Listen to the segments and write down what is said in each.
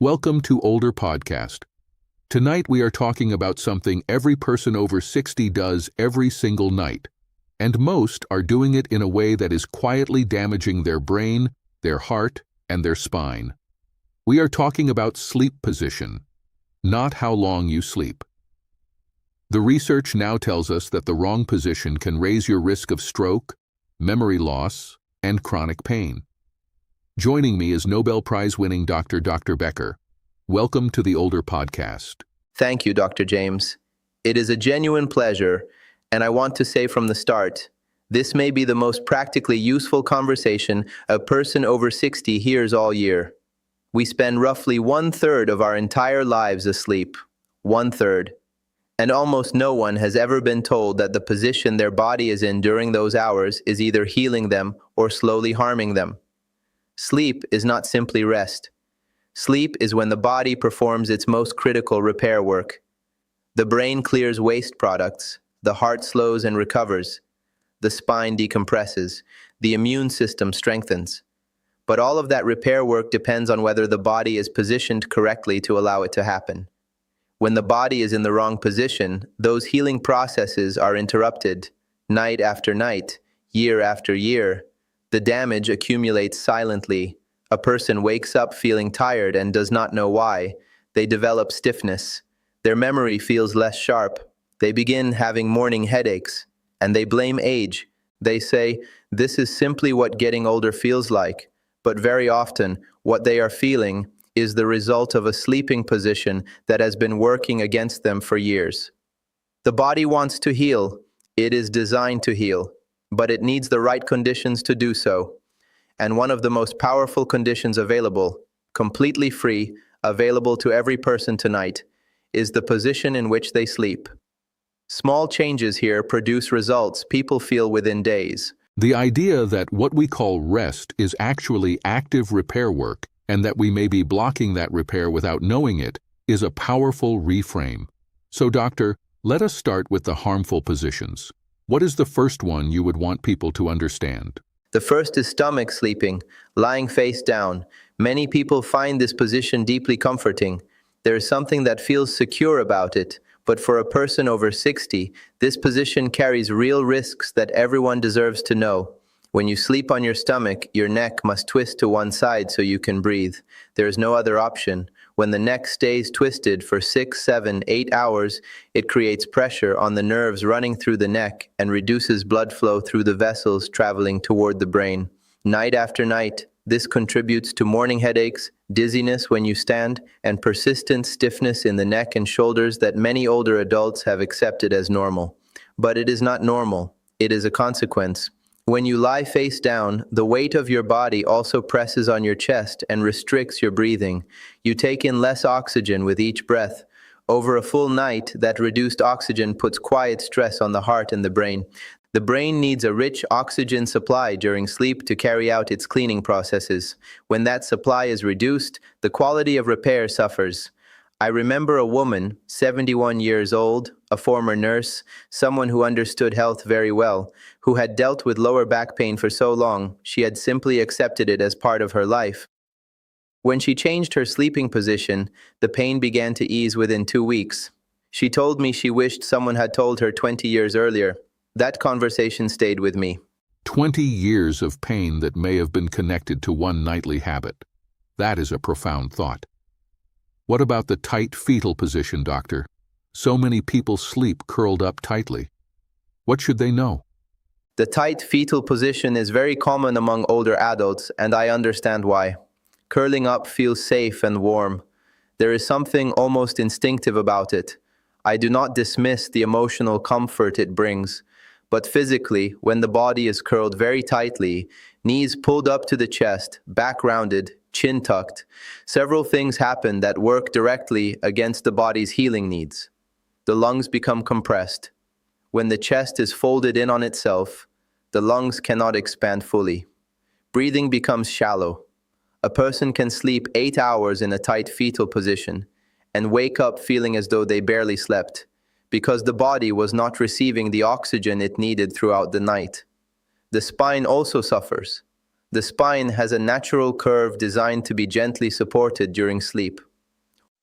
Welcome to Older Podcast. Tonight we are talking about something every person over 60 does every single night, and most are doing it in a way that is quietly damaging their brain, their heart, and their spine. We are talking about sleep position, not how long you sleep. The research now tells us that the wrong position can raise your risk of stroke, memory loss, and chronic pain. Joining me is Nobel Prize-winning Dr. Becker. Welcome to the Older Podcast. Thank you, Dr. James. It is a genuine pleasure, and I want to say from the start, this may be the most practically useful conversation a person over 60 hears all year. We spend roughly 1/3 of our entire lives asleep. 1/3. And almost no one has ever been told that the position their body is in during those hours is either healing them or slowly harming them. Sleep is not simply rest. Sleep is when the body performs its most critical repair work. The brain clears waste products, the heart slows and recovers, the spine decompresses, the immune system strengthens. But all of that repair work depends on whether the body is positioned correctly to allow it to happen. When the body is in the wrong position, those healing processes are interrupted, night after night, year after year. The damage accumulates silently. A person wakes up feeling tired and does not know why. They develop stiffness. Their memory feels less sharp. They begin having morning headaches, and they blame age. They say, "This is simply what getting older feels like." But very often, what they are feeling is the result of a sleeping position that has been working against them for years. The body wants to heal. It is designed to heal, but it needs the right conditions to do so. And one of the most powerful conditions available, completely free, available to every person tonight, is the position in which they sleep. Small changes here produce results people feel within days. The idea that what we call rest is actually active repair work, and that we may be blocking that repair without knowing it, is a powerful reframe. So, doctor, let us start with the harmful positions. What is the first one you would want people to understand? The first is stomach sleeping, lying face down. Many people find this position deeply comforting. There is something that feels secure about it, but for a person over 60, this position carries real risks that everyone deserves to know. When you sleep on your stomach, your neck must twist to one side so you can breathe. There is no other option. When the neck stays twisted for 6, 7, 8 hours, it creates pressure on the nerves running through the neck and reduces blood flow through the vessels traveling toward the brain. Night after night, this contributes to morning headaches, dizziness when you stand, and persistent stiffness in the neck and shoulders that many older adults have accepted as normal. But it is not normal. It is a consequence. When you lie face down, the weight of your body also presses on your chest and restricts your breathing. You take in less oxygen with each breath. Over a full night, that reduced oxygen puts quiet stress on the heart and the brain. The brain needs a rich oxygen supply during sleep to carry out its cleaning processes. When that supply is reduced, the quality of repair suffers. I remember a woman, 71 years old, a former nurse, someone who understood health very well, who had dealt with lower back pain for so long, she had simply accepted it as part of her life. When she changed her sleeping position, the pain began to ease within 2 weeks. She told me she wished someone had told her 20 years earlier. That conversation stayed with me. 20 years of pain that may have been connected to one nightly habit. That is a profound thought. What about the tight fetal position, doctor? So many people sleep curled up tightly. What should they know? The tight fetal position is very common among older adults, and I understand why. Curling up feels safe and warm. There is something almost instinctive about it. I do not dismiss the emotional comfort it brings, but physically, when the body is curled very tightly, knees pulled up to the chest, back rounded, chin tucked, several things happen that work directly against the body's healing needs. The lungs become compressed. When the chest is folded in on itself, the lungs cannot expand fully. Breathing becomes shallow. A person can sleep 8 hours in a tight fetal position and wake up feeling as though they barely slept, because the body was not receiving the oxygen it needed throughout the night. The spine also suffers. The spine has a natural curve designed to be gently supported during sleep.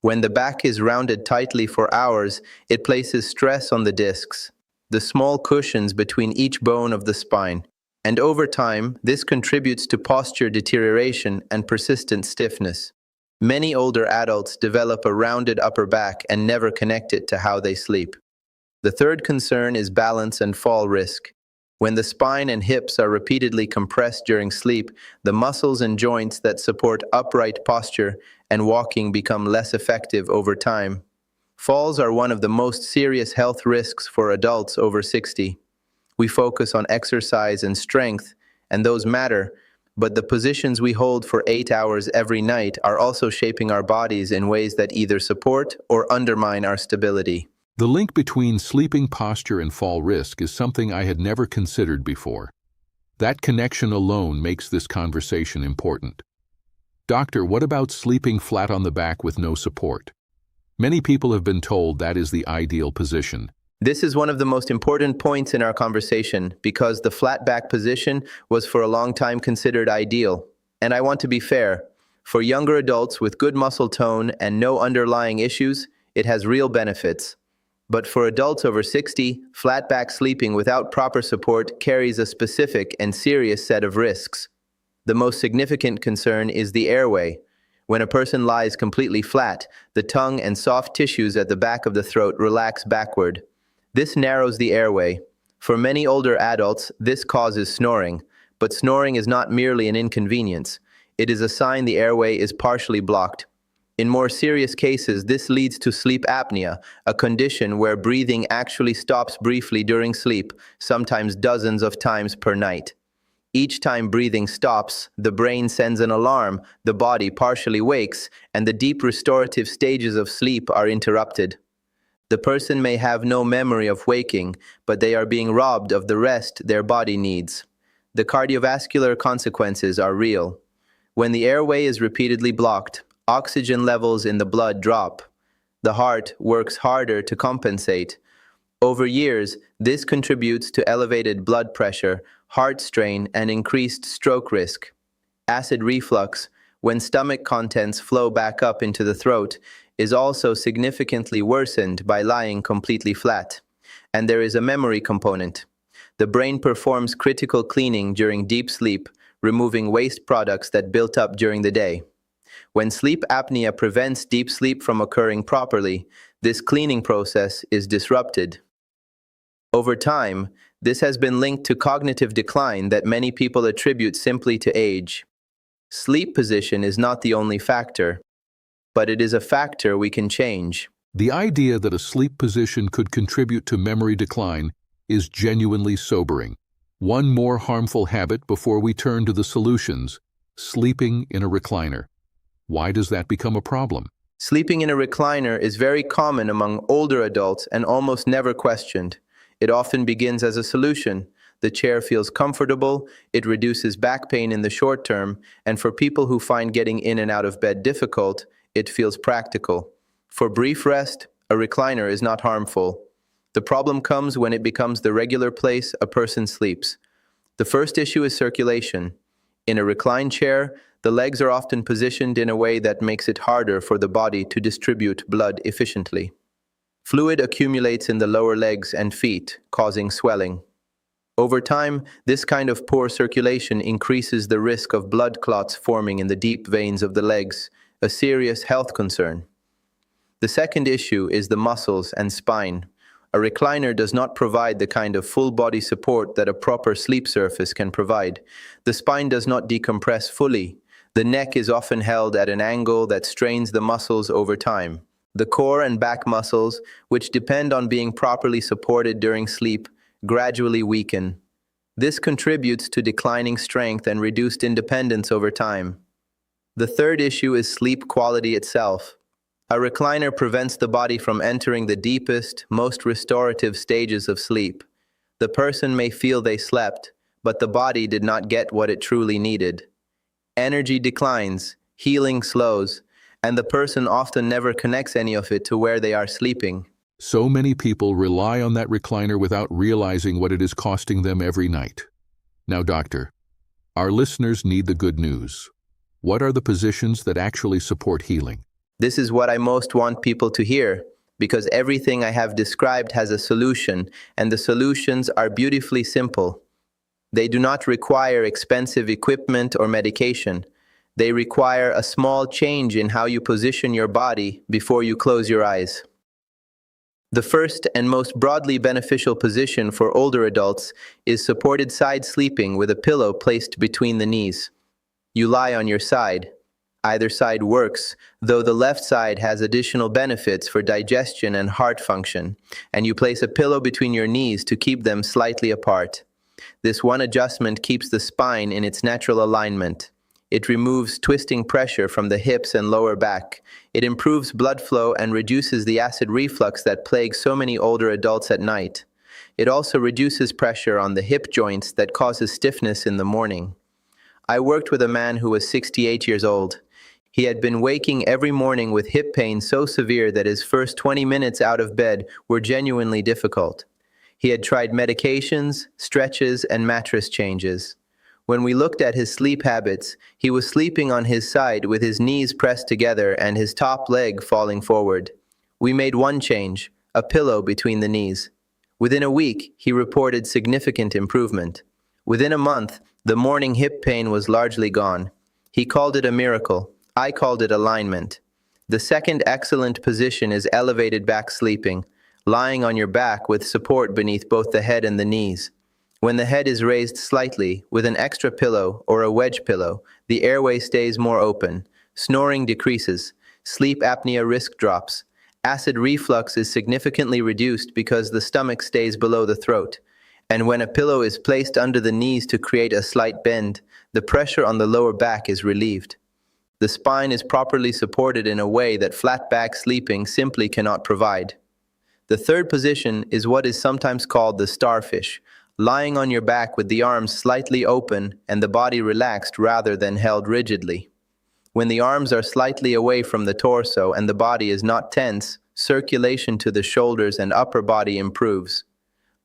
When the back is rounded tightly for hours, it places stress on the discs, the small cushions between each bone of the spine. And over time, this contributes to posture deterioration and persistent stiffness. Many older adults develop a rounded upper back and never connect it to how they sleep. The third concern is balance and fall risk. When the spine and hips are repeatedly compressed during sleep, the muscles and joints that support upright posture and walking become less effective over time. Falls are one of the most serious health risks for adults over 60. We focus on exercise and strength, and those matter, but the positions we hold for 8 hours every night are also shaping our bodies in ways that either support or undermine our stability. The link between sleeping posture and fall risk is something I had never considered before. That connection alone makes this conversation important. Doctor, what about sleeping flat on the back with no support? Many people have been told that is the ideal position. This is one of the most important points in our conversation because the flat back position was for a long time considered ideal. And I want to be fair. For younger adults with good muscle tone and no underlying issues, it has real benefits. But for adults over 60, flat back sleeping without proper support carries a specific and serious set of risks. The most significant concern is the airway. When a person lies completely flat, the tongue and soft tissues at the back of the throat relax backward. This narrows the airway. For many older adults, this causes snoring, but snoring is not merely an inconvenience. It is a sign the airway is partially blocked. In more serious cases, this leads to sleep apnea, a condition where breathing actually stops briefly during sleep, sometimes dozens of times per night. Each time breathing stops, the brain sends an alarm, the body partially wakes, and the deep restorative stages of sleep are interrupted. The person may have no memory of waking, but they are being robbed of the rest their body needs. The cardiovascular consequences are real. When the airway is repeatedly blocked, oxygen levels in the blood drop. The heart works harder to compensate. Over years, this contributes to elevated blood pressure, heart strain, and increased stroke risk. Acid reflux, when stomach contents flow back up into the throat, is also significantly worsened by lying completely flat. And there is a memory component. The brain performs critical cleaning during deep sleep, removing waste products that built up during the day. When sleep apnea prevents deep sleep from occurring properly, this cleaning process is disrupted. Over time, this has been linked to cognitive decline that many people attribute simply to age. Sleep position is not the only factor, but it is a factor we can change. The idea that a sleep position could contribute to memory decline is genuinely sobering. One more harmful habit before we turn to the solutions: sleeping in a recliner. Why does that become a problem? Sleeping in a recliner is very common among older adults and almost never questioned. It often begins as a solution. The chair feels comfortable, it reduces back pain in the short term, and for people who find getting in and out of bed difficult, it feels practical. For brief rest, a recliner is not harmful. The problem comes when it becomes the regular place a person sleeps. The first issue is circulation. In a reclined chair, the legs are often positioned in a way that makes it harder for the body to distribute blood efficiently. Fluid accumulates in the lower legs and feet, causing swelling. Over time, this kind of poor circulation increases the risk of blood clots forming in the deep veins of the legs, a serious health concern. The second issue is the muscles and spine. A recliner does not provide the kind of full-body support that a proper sleep surface can provide. The spine does not decompress fully. The neck is often held at an angle that strains the muscles over time. The core and back muscles, which depend on being properly supported during sleep, gradually weaken. This contributes to declining strength and reduced independence over time. The third issue is sleep quality itself. A recliner prevents the body from entering the deepest, most restorative stages of sleep. The person may feel they slept, but the body did not get what it truly needed. Energy declines, healing slows, and the person often never connects any of it to where they are sleeping. So many people rely on that recliner without realizing what it is costing them every night. Now, doctor, our listeners need the good news. What are the positions that actually support healing? This is what I most want people to hear, because everything I have described has a solution, and the solutions are beautifully simple. They do not require expensive equipment or medication. They require a small change in how you position your body before you close your eyes. The first and most broadly beneficial position for older adults is supported side sleeping with a pillow placed between the knees. You lie on your side. Either side works, though the left side has additional benefits for digestion and heart function, and you place a pillow between your knees to keep them slightly apart. This one adjustment keeps the spine in its natural alignment. It removes twisting pressure from the hips and lower back. It improves blood flow and reduces the acid reflux that plagues so many older adults at night. It also reduces pressure on the hip joints that causes stiffness in the morning. I worked with a man who was 68 years old. He had been waking every morning with hip pain so severe that his first 20 minutes out of bed were genuinely difficult. He had tried medications, stretches, and mattress changes. When we looked at his sleep habits, he was sleeping on his side with his knees pressed together and his top leg falling forward. We made one change, a pillow between the knees. Within a week, he reported significant improvement. Within a month, the morning hip pain was largely gone. He called it a miracle. I called it alignment. The second excellent position is elevated back sleeping, lying on your back with support beneath both the head and the knees. When the head is raised slightly with an extra pillow or a wedge pillow, the airway stays more open, snoring decreases, sleep apnea risk drops, acid reflux is significantly reduced because the stomach stays below the throat, and when a pillow is placed under the knees to create a slight bend, the pressure on the lower back is relieved. The spine is properly supported in a way that flat back sleeping simply cannot provide. The third position is what is sometimes called the starfish, lying on your back with the arms slightly open and the body relaxed rather than held rigidly. When the arms are slightly away from the torso and the body is not tense, circulation to the shoulders and upper body improves.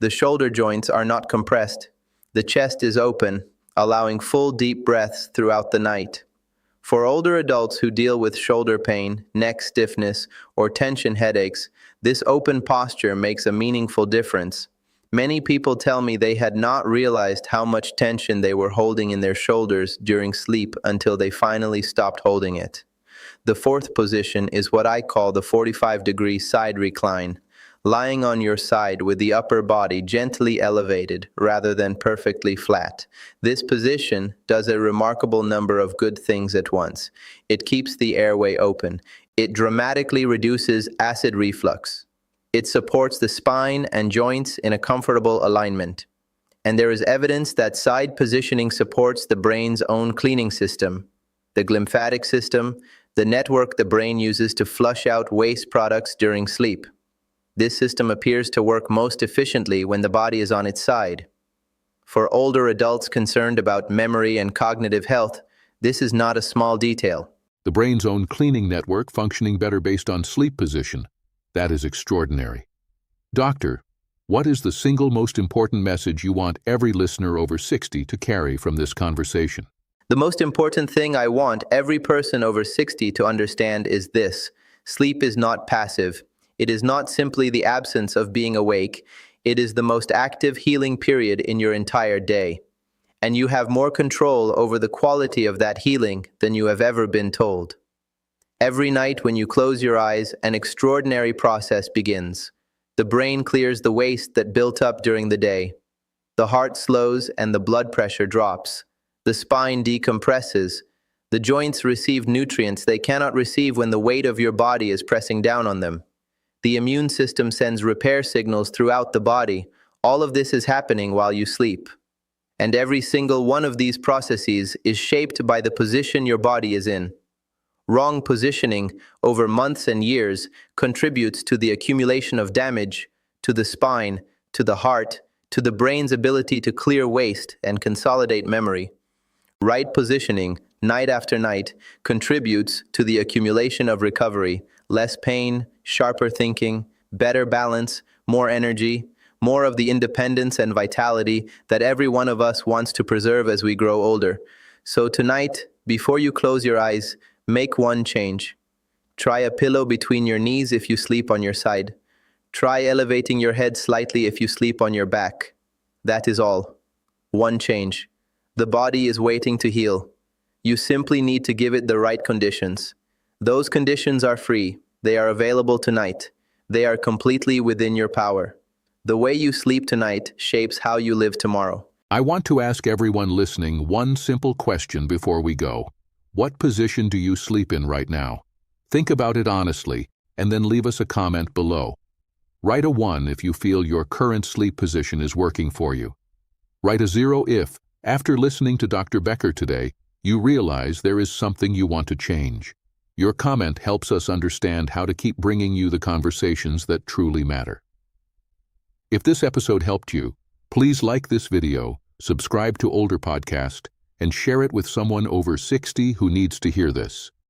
The shoulder joints are not compressed. The chest is open, allowing full deep breaths throughout the night. For older adults who deal with shoulder pain, neck stiffness, or tension headaches, this open posture makes a meaningful difference. Many people tell me they had not realized how much tension they were holding in their shoulders during sleep until they finally stopped holding it. The fourth position is what I call the 45-degree side recline, lying on your side with the upper body gently elevated rather than perfectly flat. This position does a remarkable number of good things at once. It keeps the airway open. It dramatically reduces acid reflux. It supports the spine and joints in a comfortable alignment. And there is evidence that side positioning supports the brain's own cleaning system, the glymphatic system, the network the brain uses to flush out waste products during sleep. This system appears to work most efficiently when the body is on its side. For older adults concerned about memory and cognitive health, this is not a small detail. The brain's own cleaning network functioning better based on sleep position. That is extraordinary. Doctor, what is the single most important message you want every listener over 60 to carry from this conversation? The most important thing I want every person over 60 to understand is this: sleep is not passive. It is not simply the absence of being awake. It is the most active healing period in your entire day. And you have more control over the quality of that healing than you have ever been told. Every night when you close your eyes, an extraordinary process begins. The brain clears the waste that built up during the day. The heart slows and the blood pressure drops. The spine decompresses. The joints receive nutrients they cannot receive when the weight of your body is pressing down on them. The immune system sends repair signals throughout the body. All of this is happening while you sleep. And every single one of these processes is shaped by the position your body is in. Wrong positioning over months and years contributes to the accumulation of damage to the spine, to the heart, to the brain's ability to clear waste and consolidate memory. Right positioning, night after night, contributes to the accumulation of recovery, less pain, sharper thinking, better balance, more energy, more of the independence and vitality that every one of us wants to preserve as we grow older. So tonight, before you close your eyes, make one change. Try a pillow between your knees if you sleep on your side. Try elevating your head slightly if you sleep on your back. That is all. One change. The body is waiting to heal. You simply need to give it the right conditions. Those conditions are free. They are available tonight. They are completely within your power. The way you sleep tonight shapes how you live tomorrow. I want to ask everyone listening one simple question before we go. What position do you sleep in right now? Think about it honestly, and then leave us a comment below. Write a 1 if you feel your current sleep position is working for you. Write a 0 if, after listening to Dr. Becker today, you realize there is something you want to change. Your comment helps us understand how to keep bringing you the conversations that truly matter. If this episode helped you, please like this video, subscribe to Older Podcast, and share it with someone over 60 who needs to hear this.